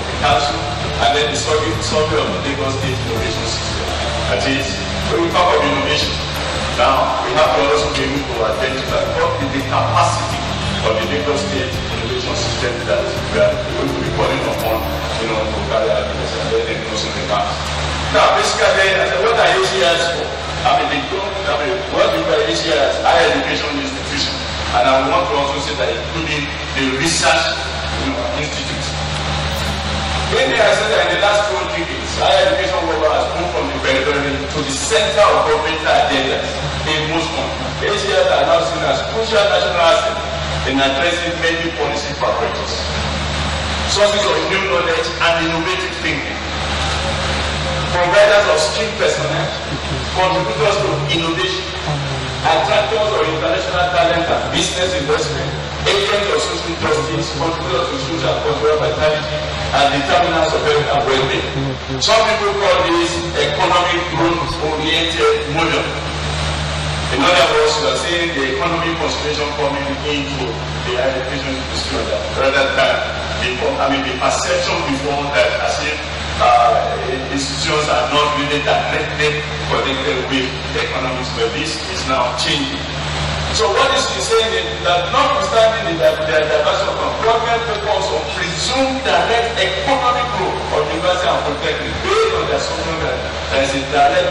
of the council, and then the survey of the Lagos State Innovation System. That is, when we talk of innovation, now we have to also be able to identify what is the capacity of the Lagos State Innovation System that we are going to be calling upon, to carry out this and then closing the banks. Now, basically, what are ACIs for? What do we call ACIs? Higher education institution. And I want to also say that including the research institute. India has said that in the last 4 decades, higher education worldwide has moved from the periphery to the center of governmental agendas in most countries. ACIs are now seen as crucial national assets in addressing many policy priorities, sources of new knowledge and innovative thinking, providers of skilled personnel, contributors to innovation, attractors of international talent and business investment, agents of social justice, contributors to social and cultural vitality, and determinants of health and well-being. Some people call this economic growth-oriented model. In other words, we are saying the economic consideration coming into the higher education industry rather than the perception before that as if institutions are not really directly connected with the economics, but this is now changing. So what this is saying is that notwithstanding the diversity of government focus on presumed direct economic growth of university and polytechnic based on the assumption that there is a direct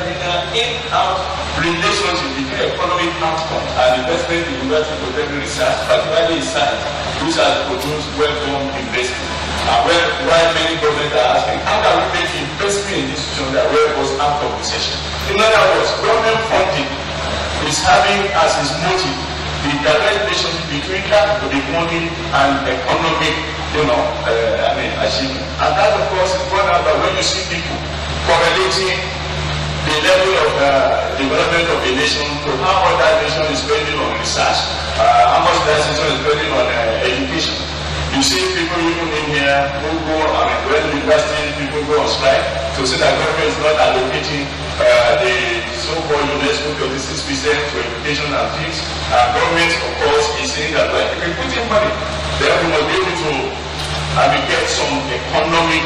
in-out relationship between economic outcome and investment in university and polytechnic research, particularly in science, which has produced well-formed investment. While many governments are asking, how can we make investment in institutions that were was out of recession? In other words, government funding is having as its motive the direct relationship between the money and economic, achievement. And that, of course, is borne out by when you see people correlating the level of development of a nation to how much that nation is spending on research, how much that nation is spending on education. You see people even in here who go, when university people go on strike to say that government is not allocating the so-called UNESCO 36% to education and things. Government, of course, is saying that if we put in money, then we must be able to get some economic,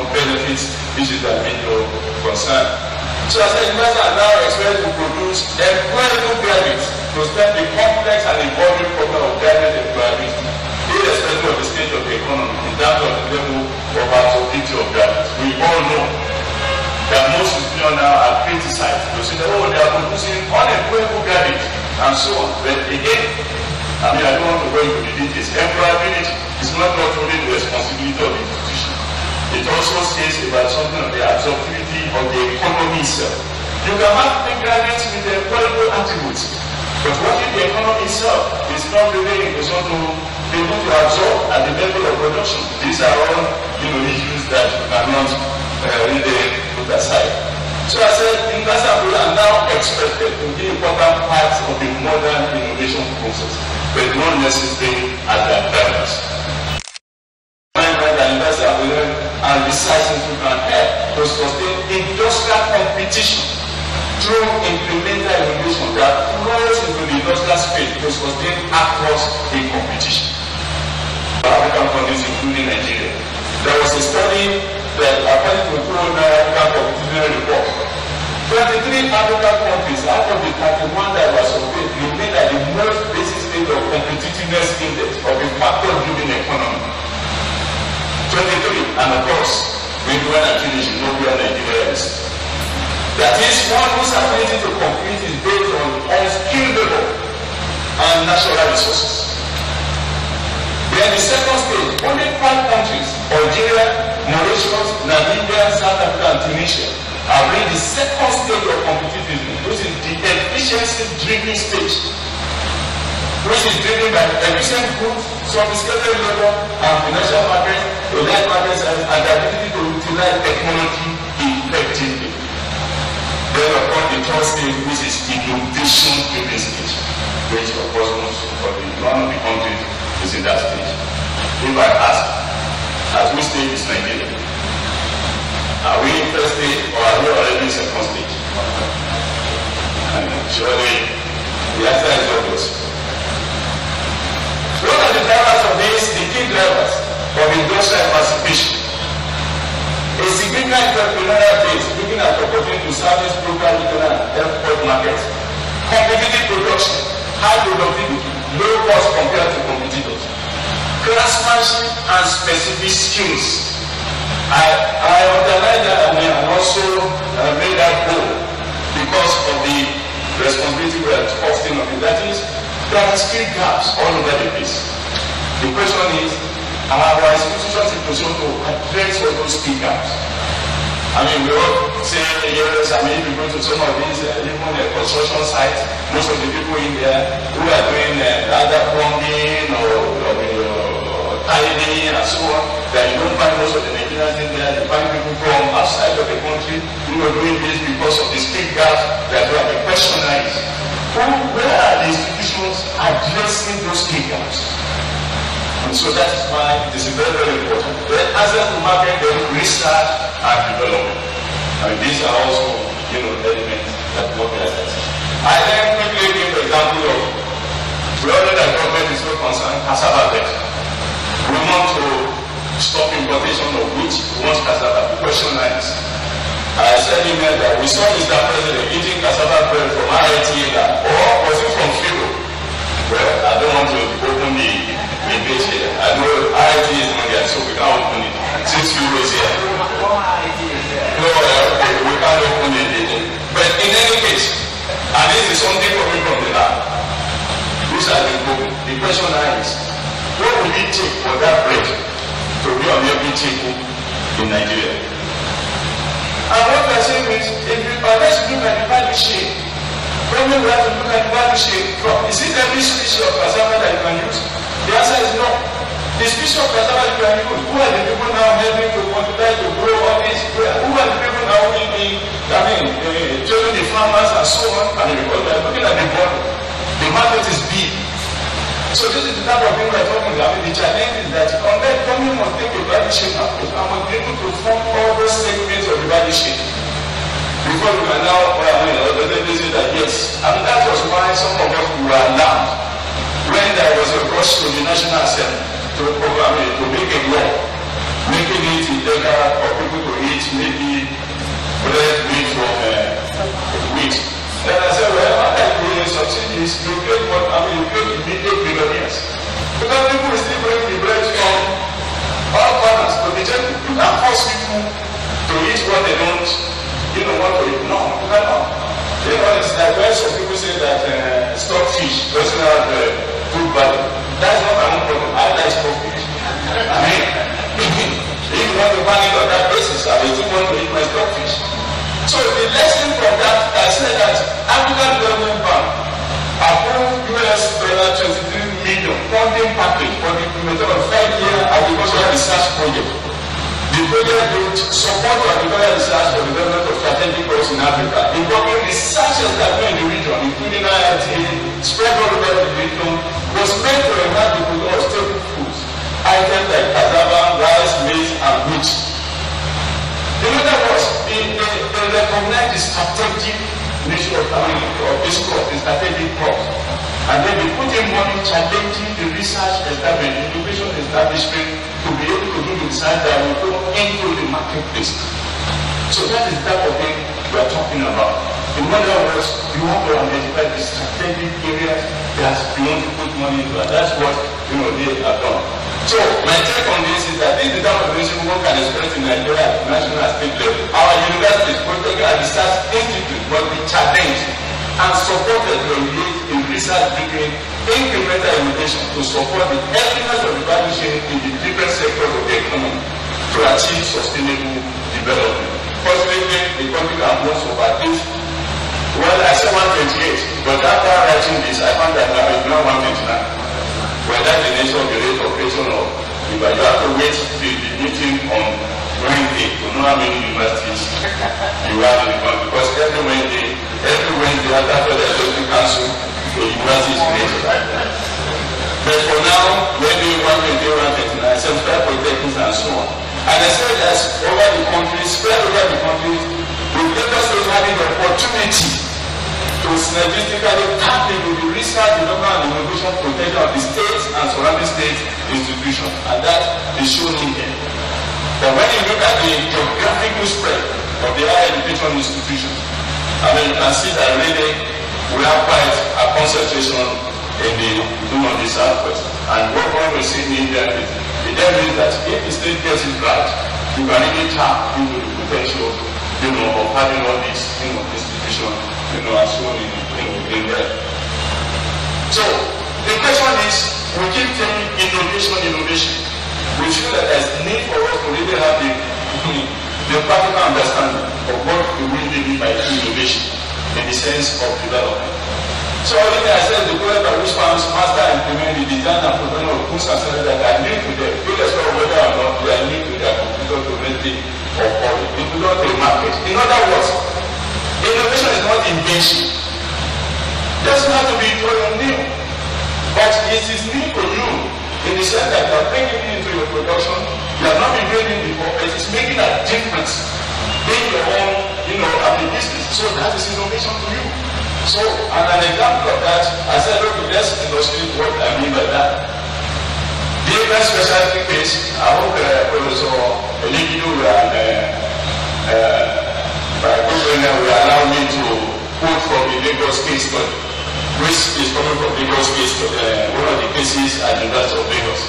benefits. This is the major concern. So as universities are now expected to produce employable graduates to start the complex and evolving problem of graduate employment, irrespective of the state of the economy, in terms of the level of activity of graduates. We all know that most institutions now are criticized to say that, they are producing unemployable graduates and so on. But again, I don't want to go into the details. Employability is not only the responsibility of the institution. It also says about something of the absorptivity of the economy itself. You can have the graduates with the employable attributes, but what if the economy itself is not really in position to be able to absorb at the level of production? These are all issues that you cannot really put aside. So I said, universities are now expected to be important parts of the modern innovation process, but not necessarily as their drivers. And research institute can help to sustain industrial competition through incremental innovation that flows into the industrial space to sustain across the competition. African countries, including Nigeria. There was a study that according to the African Competition Report, 23 African countries out of the 31 that were surveyed remain at the most basic stage of competitiveness index of a factor-driven economy. 23, and of course, maybe when I finish, you know where Nigeria is. That is, one whose ability to compete is based on unskilled labor and natural resources. Then the second stage, only 5 countries, Algeria, Mauritius, Namibia, South Africa, and Tunisia, are in the second stage of competitiveness, which is the efficiency-driven stage, which is driven by efficient goods, sophisticated labor, and financial markets, to life markets, and the ability to utilize technology effectively. Then, of course, the third stage, which is innovation-driven stage, which, of course, one of the countries is in that stage. If I ask, at which stage is Nigeria? Are we in first stage, or are we already in second stage? Surely, the answer is obvious. Look at the drivers of this, the key drivers of industrial emancipation. myself in another days looking at opportunity to service local regional and export markets. Competitive production, high productivity, low cost compared to competitors. Craftsmanship and specific skills. I underline that and also made that goal because of the responsibility we are posting on it. That is, there are skill gaps all over the place. The question is, are our institutions in position to address all those skill gaps? I mean, we all say, yes, I mean, if you go to some of these, even the construction sites, most of the people in there who are doing either plumbing or tiling and so on, that you don't find most of the Nigerians in there. You find people from outside of the country who are doing this because of the skill gaps that we have. The question is, where are the institutions addressing those skill gaps? And so that is why it is very, very important. Then access to market, then research and development. I mean, these are also, elements that work like that. I then quickly give the example of, we all know that government is so concerned, cassava bed. We want to stop importation of wheat, we want cassava. The question is, I said in there that we saw Mr. President eating cassava bread from IITA, or was it from Fido? Well, I don't want to open the page here. I know IITA is not there, so we can't open it. Since Fido is here. No, okay, we can't open it. But in any case, and this is something coming from the lab. These are the important. The question is, what will it take for that bread to be on every table in Nigeria? And what we are saying is, unless you look at the value chain, when we have to look at the value chain, is it every species of cassava that you can use? The answer is no. The species of cassava you can use, who are the people now helping to quantify to grow all this? Who are the people now telling the farmers and so on? And because we are looking at the bottom, the market is big. So this is the type of thing we are talking about. The challenge is that unless government must take a value chain approach and must be able to form all those segments of the value chain before we can now say that yes. And that was why some of us were alarmed when there was a rush to the National Assembly to make a law making it illegal for people to eat maybe bread made from wheat. Then I said, well, how can you really subsidies? You get what you get immediate millionaires. Because people will still bring the bread from all corners to the table. You can't force people to eat what they don't, want to eat. No, you cannot. It's like when some people say that stockfish doesn't have food value. That's not my own problem. I like stockfish. I mean, if you want to find it on that basis, I will still want to eat my stockfish. So the lesson from that, I said that African Development Bank approved $23 million funding package for the implementation of 5-year agricultural research project. The project will support agricultural research for the development of strategic crops in Africa, involving researchers that were in the region, including IITA, spread all over the region, was meant to enhance the production of staple foods, items like cassava, rice, maize, and wheat. In other words, they recognize the strategic nature of the strategic crops. And then they put in money challenging the research establishment, innovation establishment to be able to do the research that will go into the marketplace. So that is the type of thing we are talking about. In other words, you have to identify the strategic areas that you want to put money into, and that's what they have done. So my take on this is that this is the type of research we can expect in Nigeria at the national and state level. Our universities, political and research institutes must be challenged and supported to engage in research-driven incremental innovation to support the elements of the value chain in the different sectors of the economy to achieve sustainable development. Fortunately, the country can boast of at least, well, I said 128, but after writing this, I found that now it's not 129. Well, that's the nature of the rate of creation of, but you have to wait till the meeting on Wednesday to know how many universities you have in the country. Because every Wednesday, after the Executive Council, the university is created. But for now, maybe 128, 129, 75 polytechnics and so on. And I said that over the country, spread over the country, with Lagos State having the opportunity to synergistically tap into the research, development, and innovation potential of the states and surrounding state institutions. And that is shown in here. But when you look at the geographic unequal spread of the higher education institutions. I mean, you can see that really we have quite a concentration in the southwest. And what we see in India is it means that if the state gets it right, you can really tap into the potential, of having all these, institutions, as shown in there. So the question is, we keep saying innovation. We feel that there's need for us to really have the practical understanding of what we really mean by innovation in the sense of development. So earlier I said the goal by which farms master and implement the design and production of goods and services that are new to them, regardless of whether or not they are new to their computer domestic or foreign, including the market. In other words, innovation is not invention. It doesn't have to be new, but it is new for you in the sense that you are bringing it into your production. You have not been doing it before, but it is making a difference in your own, business. So that is innovation to you. So, and an example of that, I said, look, let's illustrate what I mean by that. The Avian specialty case, I hope Professor Eligido by Governor will allow me to quote from the Lagos case study, which is coming from Lagos case study, one of the cases at the University of Lagos.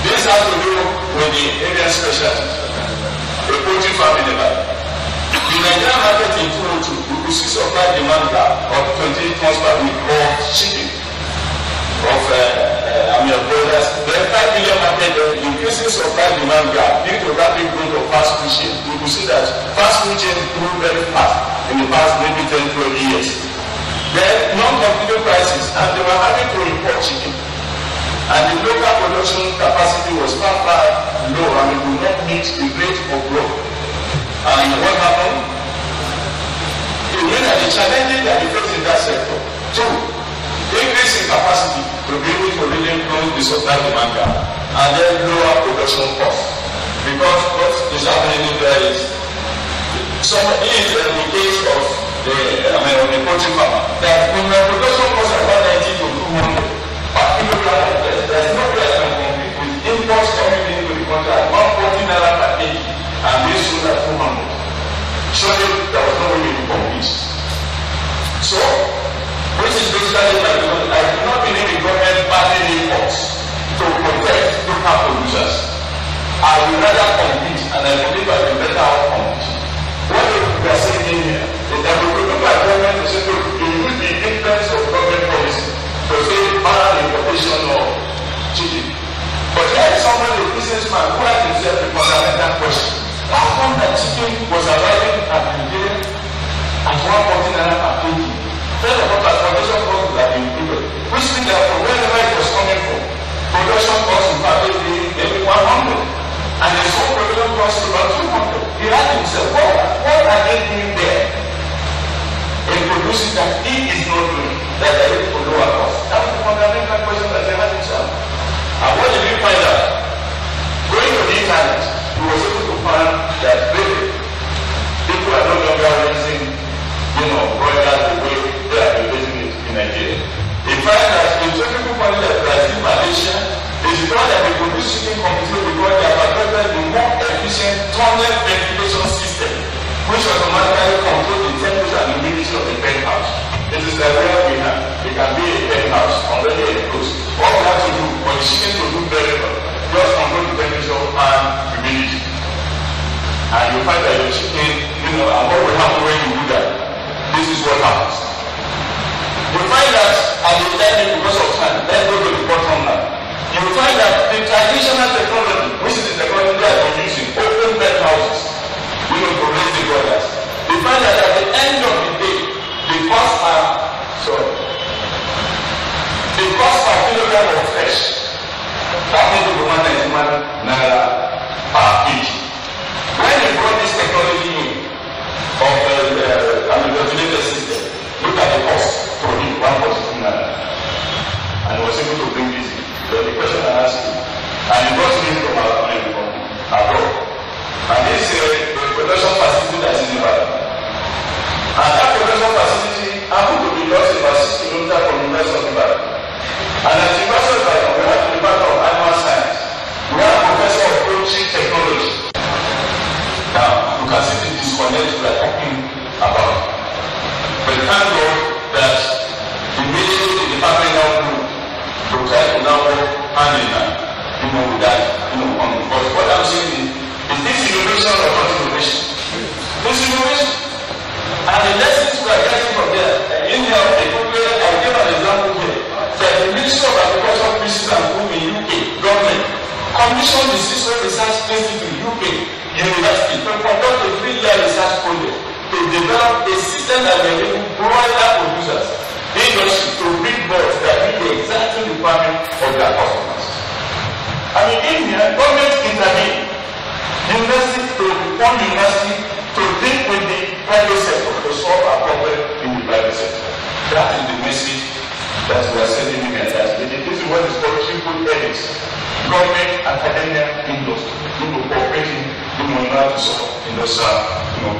This has to do with the Avian specialty, a poultry farm in the valley. The Nigerian market in 2002, we could see supply demand gap of 28 tons per week of chicken, of broilers. The 5 million market, increasing supply demand gap due to rapid growth of fast food chain. We could see that fast food chain grew very fast in the past maybe 10-12 years. Then non-competitive prices, and they were having to import chicken. And the local production capacity was far low, and it could not meet the rate of growth. And what happened? You mean that the challenges that we face in that sector. 2, increase in capacity to be able to really close the supply demand gap, and then lower production costs. Because what is happening there is, in the case of the poultry farmer, that when the production costs are about 90 to 200 per kilogram, there is no way I can compete with imports coming into the country at 140 naira per kg. And this sold at 200. Surely there was no way to compete. So, which is basically my point. I do not believe the government banning imports to protect local producers. I would rather compete, and I believe I will better outcome. What we are saying here is that we could look at government to say, look, you use the influence of government policy to say ban importation of chicken. But here is someone, a businessman, who has himself a fundamental question. How come that chicken was arriving at Nigeria at 140 naira per kg? First of all, transportation costs have been included, which means that from wherever it was coming from, production costs will probably be maybe 100, and the whole production costs about 200. He asked himself, what are they doing there in producing that he is not doing, that they are able to lower costs? That was the fundamental question that they had himself. And what did we find out? Going to the internet, we were able to find that really people are no longer raising, broilers the way they are raising it in Nigeria. We find that in tropical countries like Brazil, Malaysia, it is not that they produce chicken completely because they have adopted the more efficient tunnel ventilation system, which automatically controls the temperature and humidity of the penthouse. It is like where we have. It can be a penthouse already enclosed. All we have to do for the chicken to do very well, just control the temperature and humidity. And you find that your chicken, and what will happen when you do that? This is what happens. You find that at the end, because of time, let's go to the bottom line. You find that the traditional technology, which is the technology that we're using, open penthouses, to raise the broilers. You find that at the end of the day, the cost per kilogram of fish happened to be 191 naira per kg. When they brought this technology in of the ventilator system, look at the cost for him, 142 naira, and was able to bring this in. But the question I asked you, and he brought it in from our innovation or not innovation? It's innovation. And the lessons we are getting from there, in here, I give an example here. That the Ministry of Agriculture, Fisheries and Food in UK, government, commissioned the Seaside Research Institute, UK, University, to conduct a 3-year research project to develop a system that will enable broader producers, industry to breed birds that meet the exact requirement of their customers. I mean, in here, government intervened. University to one university to deal with the private sector to solve our problem in the private sector. That is the message that we are sending in here. This is what is called triple headings. Government, academia, industry. Cooperating, in order to solve industrial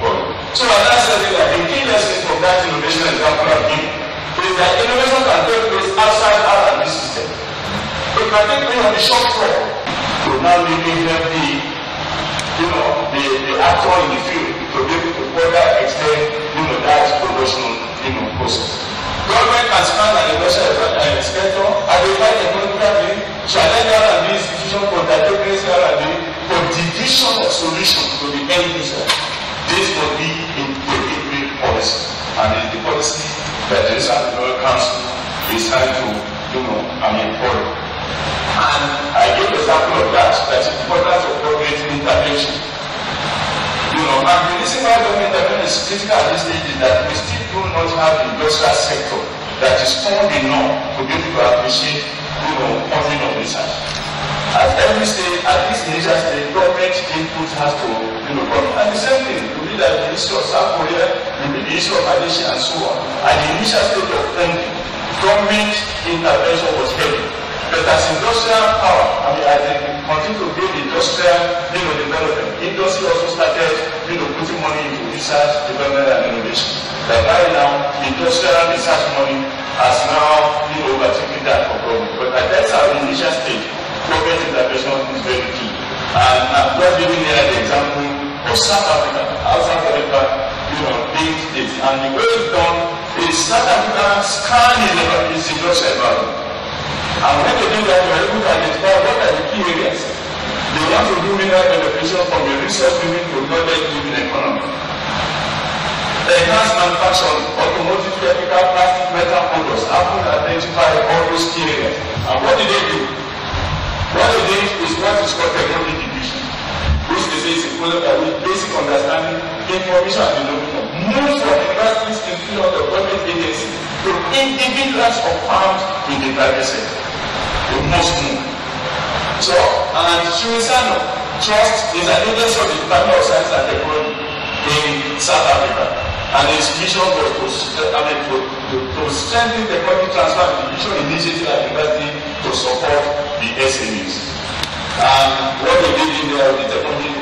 problem. So as I said, the key lesson from that innovation example I've given is that innovation can take place outside R&D system. It can take place on the shop floor. So now we have the actor in the field to be able to further extend, that production, process. Government can stand as a industrial sector, identify the economic need, challenge R&D institution for database R&D for division of solution to the end user. This will be a great policy, and it's the policy that the Research and Development Council is trying to, follow. And I give an example of that is the importance of government intervention. And the reason why government intervention is critical at this stage is that we still do not have the industrial sector that is strong enough to be able to appreciate, funding of research. At every stage, at this initial stage, government input has to, come. And the same thing, we did at the issue of South Korea, we did the issue of Malaysia and so on. At the initial stage of funding, government intervention was heavy. But as industrial power, as they continue to build industrial, development, industry also started, putting money into research, development, and innovation. That right now, industrial research money has now, overtaken that for government. But at that initial stage, government intervention is very key. And I'm just giving here the example of South Africa. How South Africa, did it. And the way it's done is South Africa scanned its industrial environment. And when they do that, they are able to identify what are the key areas. They want to do mineral beneficiation from a resource-driven to knowledge-driven economy. Enhanced manufacturing, automotive, chemical, plastic, metal products, Apple identify all those key areas. And what did they do? What they did is what is called technology division, which they say is a product that with basic understanding, information and development. Move from universities in field of government agencies to individuals or farms in the private sector. We must move. So, and Sumisano Trust is an agency of the Department of Science and Technology in South Africa. And its mission was to strengthen the technology transfer and division initiative at the university to support the SMEs. And what they did in there with the technology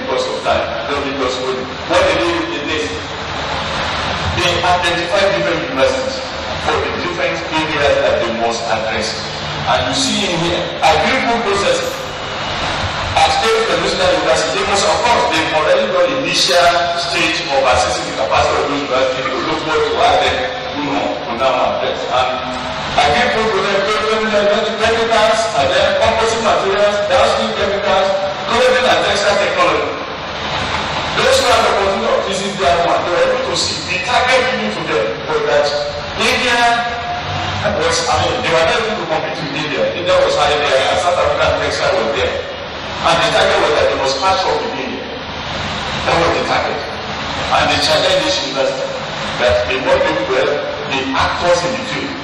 because of time, not because of what they did in this, they identified different universities for the different areas that they must address. And you see in here, agri-food processing. At State International University, they must, of course, they've already got the initial stage of assessing the capacity of those universities to look forward to add them, to now address. And agri-food processing, chemicals, and then composite materials, downstream chemicals, clothing and textile technology. Those who have the opportunity of visiting that one, they were able to see the target given to them was that India was, they were not able to compete with India. India was high there, and South Africa and textile was there. And the target was that they must catch up with India. That was the target. And they challenged this university that they want to help the actors in the field.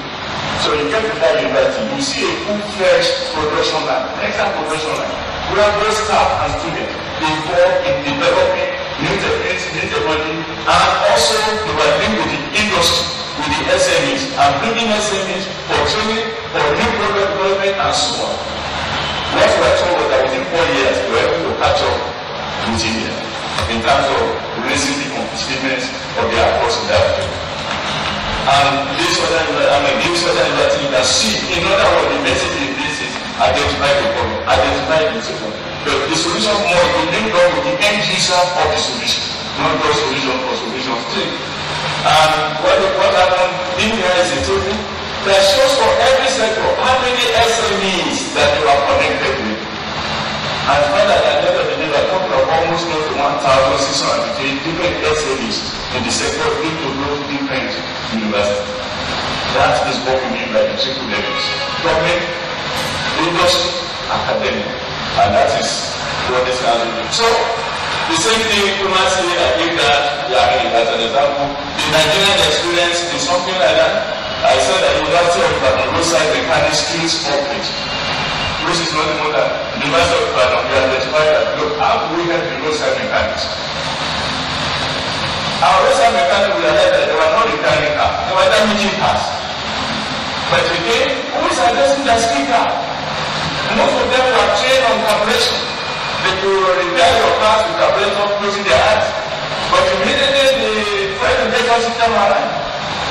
So you get to that university, you see a full-fledged production line, excellent production line, where both staff and students involved in developing new techniques, new technology, and also they were linked with the industry, with the SMEs, and bringing SMEs for training, for new product development, and so on. What we are told was that within 4 years, we were able to catch up with India in terms of raising the competitiveness of their efforts in that field. And this other university, you can see, in other words, the message in this is identify the problem, identify the solution. But the solution more will link up with the end user of the solution, not just solution for solution's sake. And what happened in here is a table that shows for every sector how many SMEs that you are connected with. And find that at the end of the day, we're talking of almost close to 1,000 that is what we mean by the triple levels: government, industry, academic, and that is what this council do. So the same thing Kumasi, I think that as an example, the Nigerian experience is something like that. I said that University of Ibadan roadside mechanics skills corporate, which is nothing more than the University of Ibadan. We identified that, look, how do we help the roadside mechanics? Our roadside mechanics, we realized that they were not repairing cars, they were damaging cars. But again, who is addressing the speaker? Most of them were trained on carburation. They could repair your cars with carburetor closing their eyes. But immediately the fuel injection system arrived,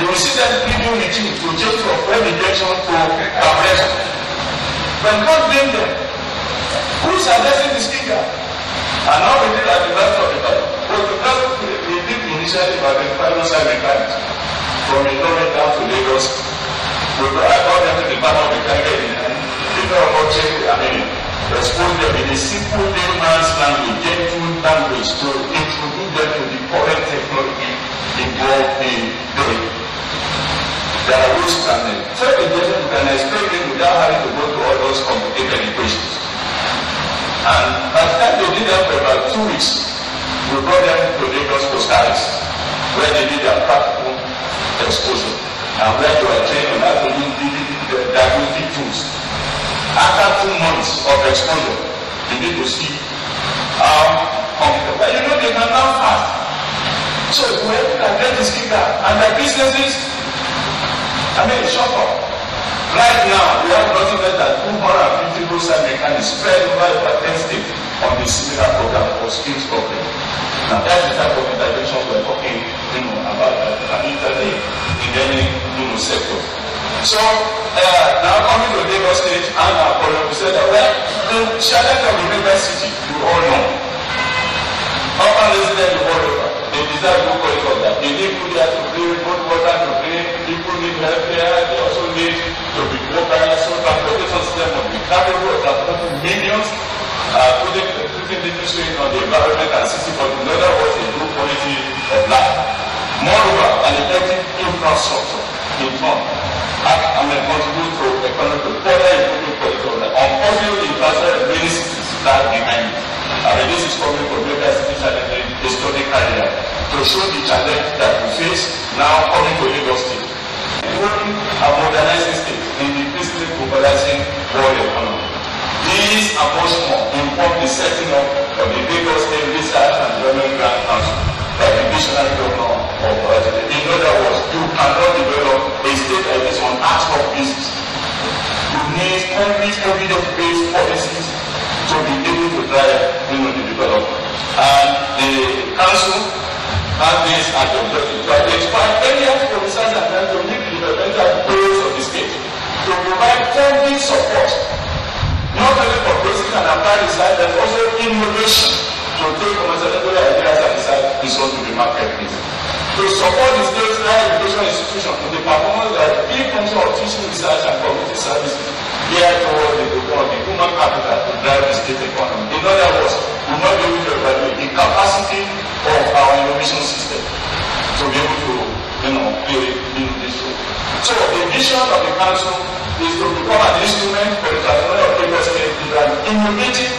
you will see them pleading with you to change from fuel injection to carburation. But you can't blame them. Who is addressing the speaker? And now we did at the last of the time. But because we did initially by the roadside mechanics from Ilorin down to Lagos, I brought them to the back of the country. Expose them in a simple layman's language, gentle language, to introduce them to the current technology involved in doing. There are ways you can explain it without having to go to all those complicated equations. And by the time they did that for about 2 weeks, we brought them to Lagos Costalis, where they did their practical exposure, and where they were trained on how to use the diagnostic tools. After 2 months of exposure, you need to see how comfortable. But you know they can now fast. So whoever can get the speaker and their businesses, shut up. Right now, we have nothing less than 250 roadside mechanics spread over about 10 states on the similar program for skills program. Now that's the type of intervention we're talking, about today in any sector. So now coming to Lagos State and our program, we said that the challenge of the university, you all know. Urban residents the world over, they desire good quality of that. They need food to drink, good water to drink, people need healthcare, they also need to be mobile. So transportation system will be capable of transporting millions, putting little strain on the environment and city, but in other words, a good quality of life. Moreover, an effective infrastructure in turn contribute to economic further improving quality of life. Unfortunately, the infrastructure of many cities lag behind it. And this is coming from mega city challenging historic area to show the challenge that we face now coming to Lagos State. Growing and modernizing state in the increasingly globalizing world economy. These and much more inform the setting up of the Lagos State Research and Development Grant Council by the visionary governor of Nigeria. In other words, you cannot develop a state like this on ad hoc basis. You need concrete evidence-based policies to be able to drive the development. And the council has this as the objective to identify areas for research and then to meet the developmental goals of the state, to provide funding support, not only for basic and applied research, but also innovation to take commercializable ideas and research results to the marketplace. To support the state's higher education institution in the performance of the key function of teaching research and community services geared towards the development of the human capital to drive the state economy. In other words, we must be able to evaluate the capacity of our innovation system to be able to, play this role. So the vision of the council is to become an instrument for the transformation of Lagos State into an innovative,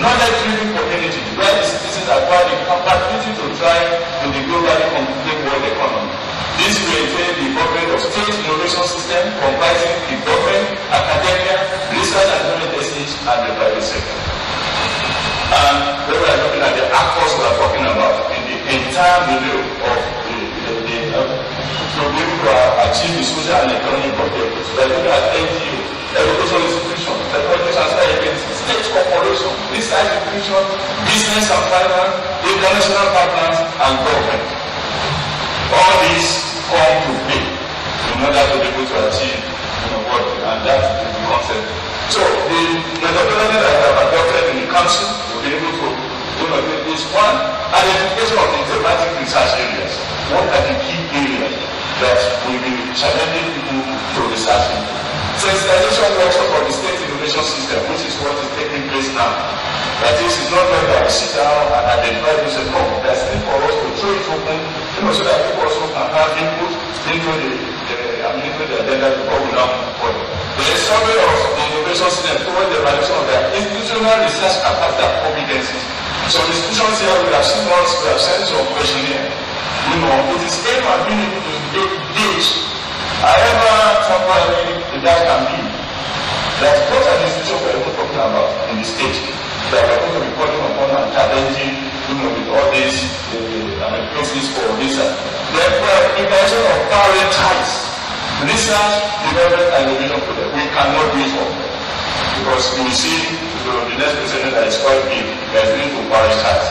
knowledge-driven community where the citizens acquire the capacity to thrive in the globally competitive world economy. This will entail the development of state innovation system comprising the government, academia, research and development estates, and the private sector. And when we are looking at the actors we are talking about in the entire milieu of to be able to achieve the social and economic objectives, we are looking at NGO, education institutions, technology transfer agencies, state corporation, research institutions, business and finance, international partners, and government. All these come to play in order to be able to achieve what, and that is the concept. So the methodology that I have adopted in the council will be able to this one, identification of the thematic research areas. What are the key areas that will be challenging people to research into? Sensitization workshop of the state innovation system, which is what is taking place now. That is, it's not like that we sit down and identify this and no, there's still for us to throw it open, so that people also can have input into the agenda before we now move forward. The survey of the innovation system towards the evaluation of their institutional research capacity and competencies. Some institutions here we have seen us, we have sent some questionnaire. You know, it is aimed at being able to gauge, however temporary that can be, that what are the institutions we are even talking about in the state that we are going to be calling upon and challenging, you know, with all these places for research. Therefore, preparation of prioritized research, development, and innovation project, we cannot do it all. Because you will see the next presentation that is quite big, that is going to prioritize.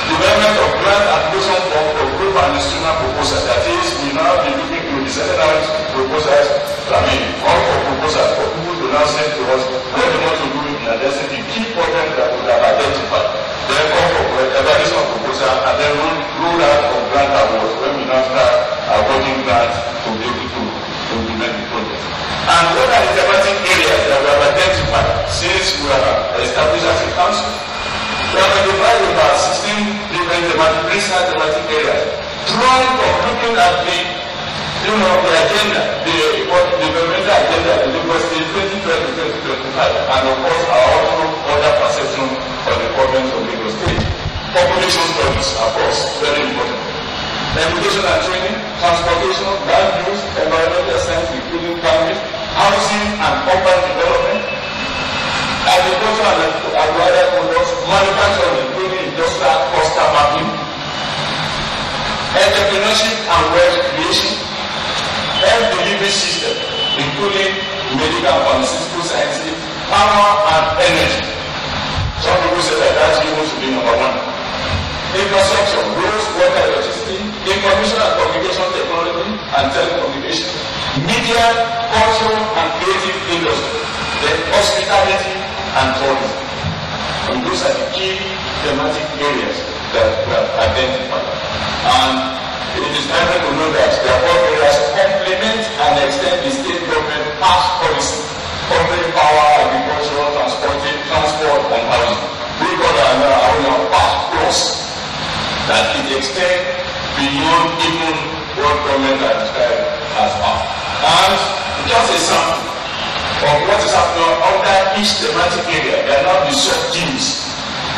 Development of grant application form for group and institutional proposals. That is, we now be looking to decentralize proposals, all for proposals for people to now send to us what they want to do in addressing the key problems that we have identified. Then call for evaluation of proposal and then roll out of grant awards when we now start awarding grants to be able to implement the project. And what are the thematic areas that we have identified since we are established as a council? We have identified about 16 different thematic areas, drawing from looking at the agenda, the developmental agenda of the Lagos State 2020-2025, and of course our also other perception of the problems of Lagos State. Population studies, of course, very important. Education and training, transportation, land use, environmental science, including climate, housing and urban development, agriculture and agricultural products, manufacturing, including industrial cluster mapping, entrepreneurship and wealth creation, health delivery system, including medical and pharmaceutical sciences, power and energy. Some people say that that's even to be number one. Infrastructure, roads, water, electricity, information and communication technology and telecommunication, media, culture and creative industry, then hospitality and tourism. And those are the key thematic areas that we have identified. And it is important to know that the above areas complement and extend the state government past policy covering power, agriculture, transport and housing. We call our past plus that it extends beyond even what government has described as power. And just a sample of what is happening under each thematic area, there are now the sub-themes.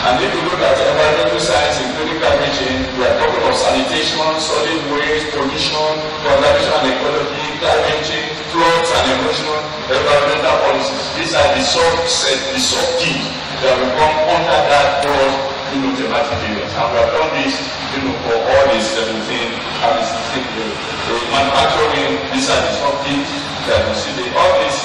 And if you look at environmental science, including climate change, we are talking of sanitation, solid waste, pollution, conservation and ecology, climate change, floods and erosion, environmental policies. These are the sub-themes that will come under that broad thematic areas. And we have done this for all the 17 and the 16 areas. Manufacturing, these are the sub-themes that we see. All these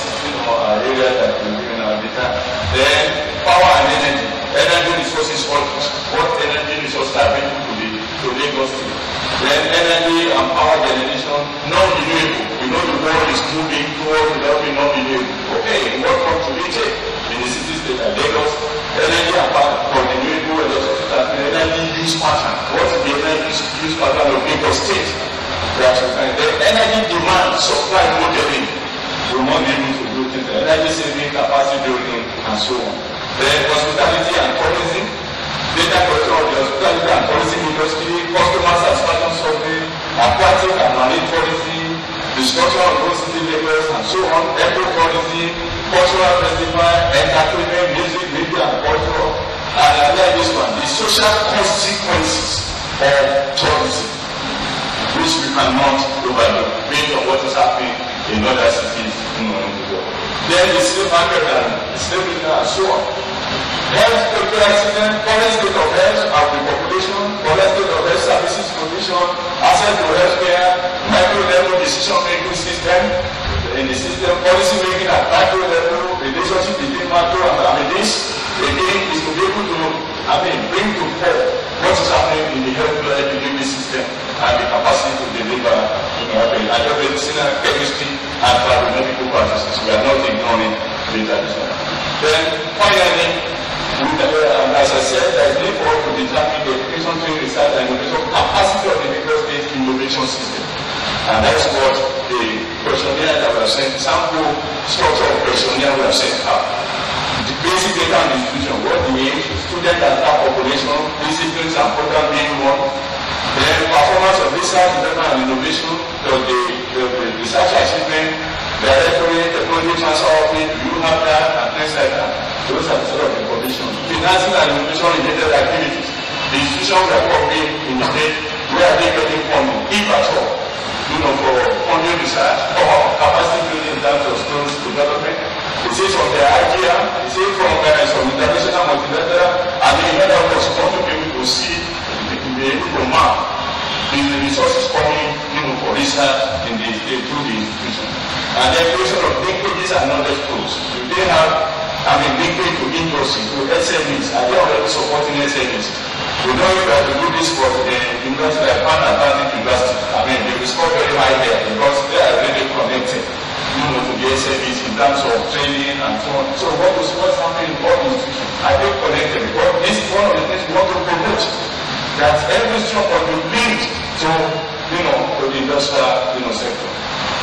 are areas that we're giving our data. Then power and energy. Energy resources, what energy resources are available to Lagos State. Then energy and power generation, non-renewable. We know the world is moving towards developing non-renewable. Okay, what comes to it in the city state like Lagos? Energy and power for renewable electricity, energy use pattern. What is the energy use pattern of Lagos State? The energy demand supply modeling. We want to be able to do things like energy saving, capacity building, and so on. Then hospitality and tourism, data collection of the hospitality and tourism industry, customer satisfaction survey, aquatic and marine tourism, discussion of road city Lagos and so on, eco-tourism, cultural festival, entertainment, music, media and culture, and I like this one, the social consequences of tourism, which we cannot overlook based on what is happening in other cities in the world. Then the slave market and slavery and so on. Health care system, current state of health of the population, current state of health services provision, access to health care, micro-level decision-making system, in the system, policy making at micro-level, relationship between macro and this, again, is to be able to, bring to fore what is happening in the healthcare delivery system and the capacity to deliver medicinal chemistry and biomedical practices. We are not ignoring data this one. Then finally, as I said, there is need for us to determine the education, training, research, and innovation capacity of the Lagos State innovation system. And that's what the questionnaire that we have sent, sample structure of questionnaire we have sent out. The basic data on the institution, what the age, student and staff population, disciplines and program being one. Then performance of research, development and innovation, the research achievement, directory, technology transfer office, you have that, and things like that. Those are the sort of information. Financing and innovation related activities. The institutions that are being in the state, where are they getting funding, if at all, for funding research or capacity building in terms of skills development. It is from the IGM, it is from some international multilateral, and the other was want to be able to see, to be able to map the resources coming, for research in the state through the institution. And then creation of linkages and knowledge flows. Do they have, linkage to industry, to SMEs? Are they already supporting SMEs? We know that to do this for the university like Pan Atlantic University. They will score very high there because they are already connected, to the SMEs in terms of training and so on. So what's happening in all institutions? Are they connected? Because this is one of the things we want to promote. That every shop will be linked to, to the industrial, sector.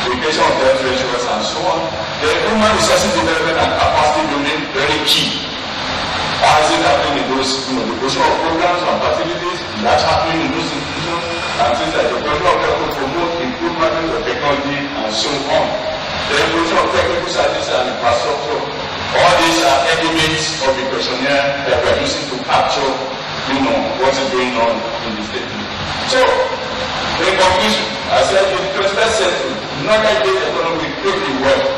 The education of the treasurers and so on. The human resources development and capacity building, very key. How is it happening in those, the creation of programs and facilities, that's happening in those institutions, and things like the creation of people promote improvement of technology and so on. The creation of technical services and infrastructure, all these are elements of the questionnaire that we are using to capture, what is going on in the state. So, in conclusion, I said in the 21st century, knowledge-based economy will create the wealth.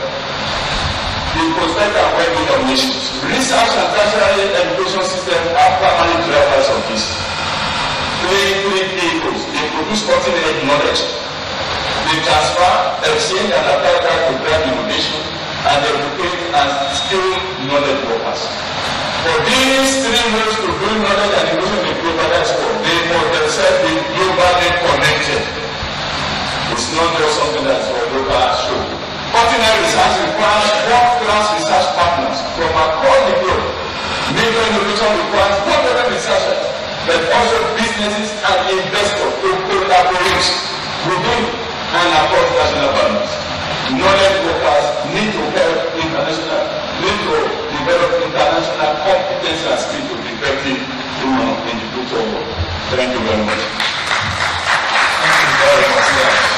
The prospect and well-being of nations. Research and tertiary education systems are primary drivers of this. Three vehicles. They produce cutting-edge knowledge. They transfer, exchange, and apply that to drive innovation, and they educate and skill knowledge workers. For these three ways to build knowledge and innovation in the globalized world, they must themselves be globally connected. It's not just something that's for local show. Cutting-edge research requires world-class research partners from across the globe. Major innovation requires not only researchers, but also businesses and investors to collaborate within and across national boundaries. Knowledge workers need to develop international competence and skills to be effective in the future world. Thank you very much. Thank you very much.